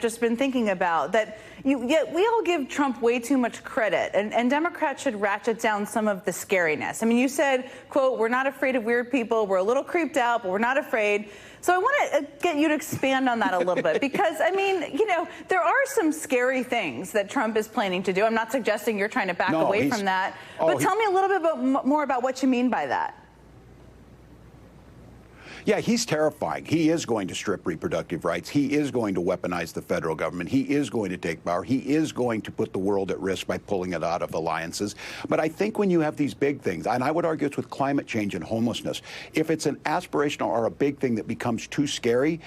Just been thinking about that. Yet we all give Trump way too much credit, and Democrats should ratchet down some of the scariness. I mean, you said, quote, "We're not afraid of weird people. We're a little creeped out, but we're not afraid." So I want to get you to expand on that a little bit, because I mean, there are some scary things that Trump is planning to do. I'm not suggesting you're trying to back away from that, but tell me a little bit more about what you mean by that. Yeah, he's terrifying. He is going to strip reproductive rights. He is going to weaponize the federal government. He is going to take power. He is going to put the world at risk by pulling it out of alliances. But I think when you have these big things, and I would argue it's with climate change and homelessness, if it's an aspirational or a big thing that becomes too scary,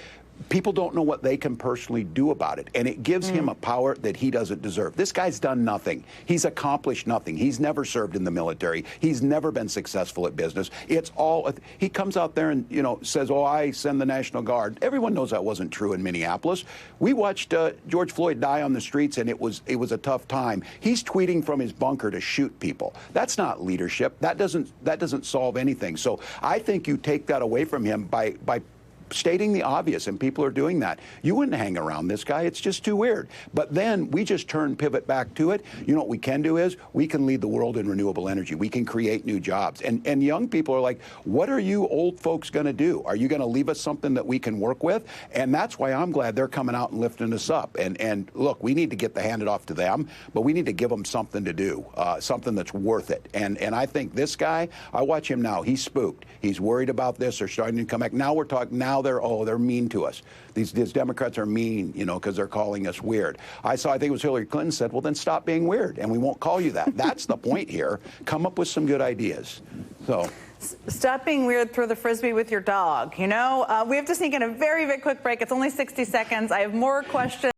people don't know what they can personally do about it. And it gives him a power that he doesn't deserve. This guy's done nothing. He's accomplished nothing. He's never served in the military. He's never been successful at business. It's all, he comes out there and, says, oh, I send the National Guard. Everyone knows that wasn't true in Minneapolis. We watched George Floyd die on the streets, and it was a tough time. He's tweeting from his bunker to shoot people. That's not leadership. That doesn't solve anything. So I think you take that away from him by stating the obvious, and people are doing that. You wouldn't hang around this guy. It's just too weird. But then we just pivot back to it. You know what we can do is we can lead the world in renewable energy. We can create new jobs. And young people are like, what are you old folks going to do? Are you going to leave us something that we can work with? And that's why I'm glad they're coming out and lifting us up. And look, we need to hand it off to them, but we need to give them something to do, something that's worth it. And I think this guy, I watch him now. He's spooked. He's worried about this. They're starting to come back. Now we're talking, they're mean to us. These Democrats are mean, because they're calling us weird. I think it was Hillary Clinton said, well, then stop being weird, and we won't call you that. That's the point here. Come up with some good ideas. So. Stop being weird, throw the Frisbee with your dog, We have to sneak in a very, very quick break. It's only 60 seconds. I have more questions.